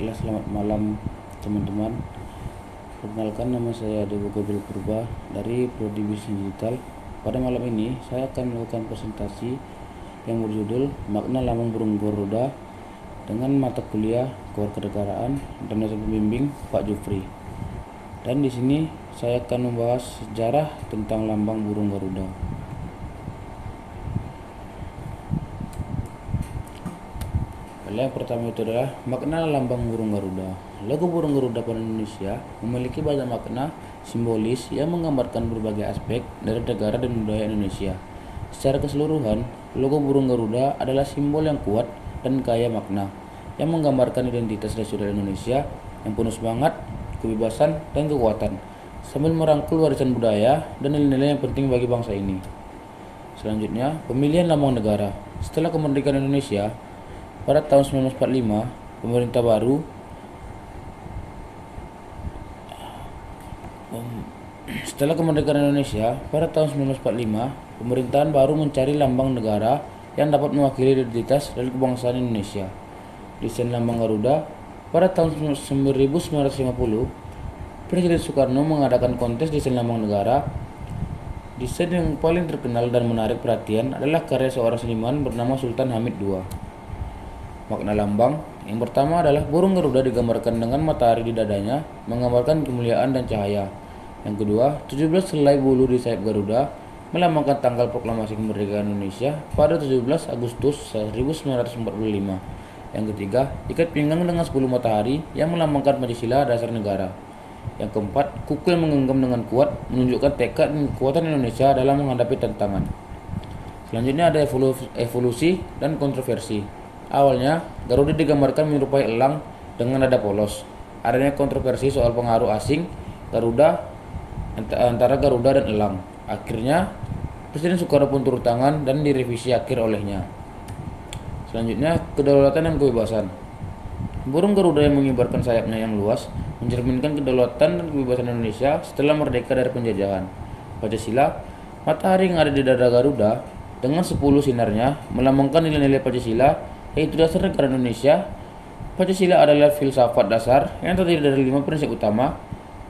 Baiklah, selamat malam teman-teman. Perkenalkan, nama saya Dewo Gabriel Purba dari Prodi Bisnis Digital. Pada malam ini saya akan melakukan presentasi yang berjudul Makna Lambang Burung Garuda dengan mata kuliah Kewarganegaraan dan dosen pembimbing Pak Jufri. Dan di sini saya akan membahas sejarah tentang lambang burung Garuda. Yang pertama itu adalah makna lambang burung Garuda. Logo burung Garuda pada Indonesia memiliki banyak makna simbolis yang menggambarkan berbagai aspek dari negara dan budaya Indonesia. Secara keseluruhan, logo burung Garuda adalah simbol yang kuat dan kaya makna yang menggambarkan identitas nasional Indonesia yang penuh semangat, kebebasan, dan kekuatan, sambil merangkul warisan budaya dan nilai-nilai yang penting bagi bangsa ini. Selanjutnya, pemilihan lambang negara. Setelah kemerdekaan Indonesia pada tahun 1945, pemerintah baru Setelah kemerdekaan Indonesia pada tahun 1945, pemerintahan baru mencari lambang negara yang dapat mewakili identitas dan kebangsaan Indonesia. Desain lambang Garuda. Pada tahun 1950, Presiden Soekarno mengadakan kontes desain lambang negara. Desain yang paling terkenal dan menarik perhatian adalah karya seorang seniman bernama Sultan Hamid II. Makna lambang yang pertama adalah burung Garuda digambarkan dengan matahari di dadanya, menggambarkan kemuliaan dan cahaya. Yang kedua, 17 helai bulu di sayap Garuda melambangkan tanggal proklamasi kemerdekaan Indonesia pada 17 Agustus 1945. Yang ketiga, ikat pinggang dengan 10 matahari yang melambangkan Pancasila dasar negara. Yang keempat, kuku yang menggenggam dengan kuat menunjukkan tekad dan kekuatan Indonesia dalam menghadapi tantangan. Selanjutnya ada evolusi dan kontroversi. Awalnya, Garuda digambarkan menyerupai elang dengan nada polos. Adanya kontroversi soal pengaruh asing antara Garuda dan elang. Akhirnya, Presiden Soekarno pun turun tangan dan direvisi akhir olehnya. Selanjutnya, kedaulatan dan kebebasan. Burung Garuda yang mengibarkan sayapnya yang luas mencerminkan kedaulatan dan kebebasan Indonesia setelah merdeka dari penjajahan. Pancasila, matahari yang ada di dada Garuda dengan 10 sinarnya melambangkan nilai-nilai Pancasila, yaitu dasar negara Indonesia. Pancasila adalah filsafat dasar yang terdiri dari 5 prinsip utama,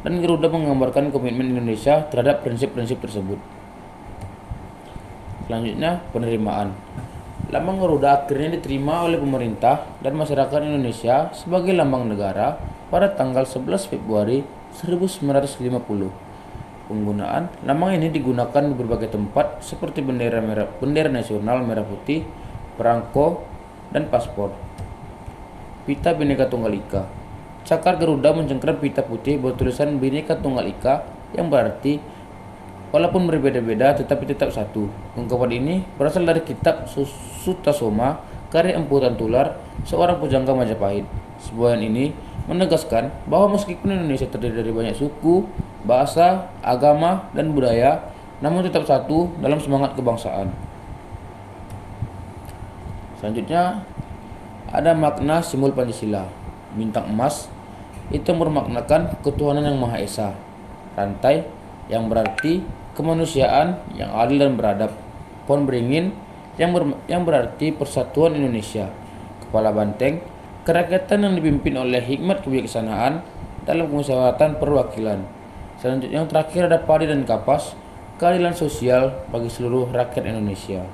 dan Garuda menggambarkan komitmen Indonesia terhadap prinsip-prinsip tersebut. Selanjutnya, penerimaan. Lambang Garuda akhirnya diterima oleh pemerintah dan masyarakat Indonesia sebagai lambang negara pada tanggal 11 Februari 1950. Penggunaan lambang ini digunakan di berbagai tempat seperti bendera nasional merah putih, perangko, dan paspor. Pita Bhinneka Tunggal Ika. Cakar Garuda mencengkeram pita putih bertulisan Bhinneka Tunggal Ika, yang berarti walaupun berbeda-beda tetapi tetap satu. Ungkapan ini berasal dari kitab Sutasoma karya Empu Tantular, seorang pujangga Majapahit. Semboyan ini menegaskan bahwa meskipun Indonesia terdiri dari banyak suku, bahasa, agama, dan budaya, namun tetap satu dalam semangat kebangsaan. Selanjutnya ada makna simbol Pancasila. Bintang emas itu bermaknakan ketuhanan yang Maha Esa. Rantai yang berarti kemanusiaan yang adil dan beradab. Pohon beringin yang berarti persatuan Indonesia. Kepala banteng, kerakyatan yang dipimpin oleh hikmat kebijaksanaan dalam kemusyawaratan perwakilan. Selanjutnya yang terakhir ada padi dan kapas, keadilan sosial bagi seluruh rakyat Indonesia.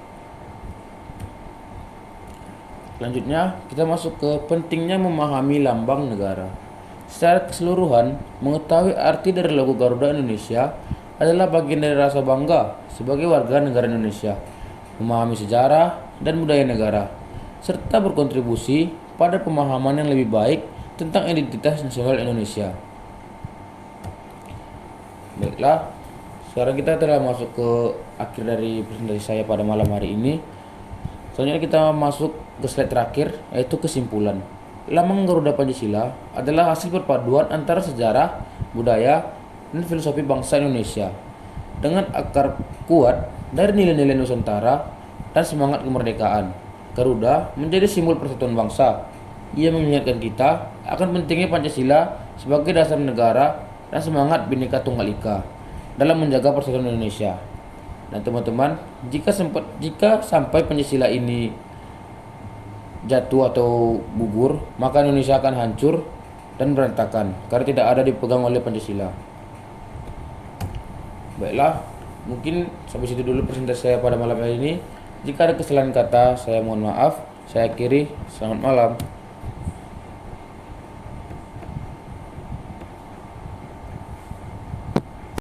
Selanjutnya, kita masuk ke pentingnya memahami lambang negara. Secara keseluruhan, mengetahui arti dari logo Garuda Indonesia adalah bagian dari rasa bangga sebagai warga negara Indonesia, memahami sejarah dan budaya negara, serta berkontribusi pada pemahaman yang lebih baik tentang identitas nasional Indonesia. Baiklah, sekarang kita telah masuk ke akhir dari presentasi saya pada malam hari ini. Selanjutnya kita masuk ke slide terakhir, yaitu kesimpulan. Lambang Garuda Pancasila adalah hasil perpaduan antara sejarah, budaya, dan filosofi bangsa Indonesia. Dengan akar kuat dari nilai-nilai Nusantara dan semangat kemerdekaan, Garuda menjadi simbol persatuan bangsa. Ia mengingatkan kita akan pentingnya Pancasila sebagai dasar negara dan semangat Bhinneka Tunggal Ika dalam menjaga persatuan Indonesia. Dan teman-teman, jika sampai Pancasila ini jatuh atau gugur, maka Indonesia akan hancur dan berantakan karena tidak ada dipegang oleh Pancasila. Baiklah, mungkin sampai situ dulu presentasi saya pada malam hari ini. Jika ada kesalahan kata, saya mohon maaf. Saya akhiri. Selamat malam.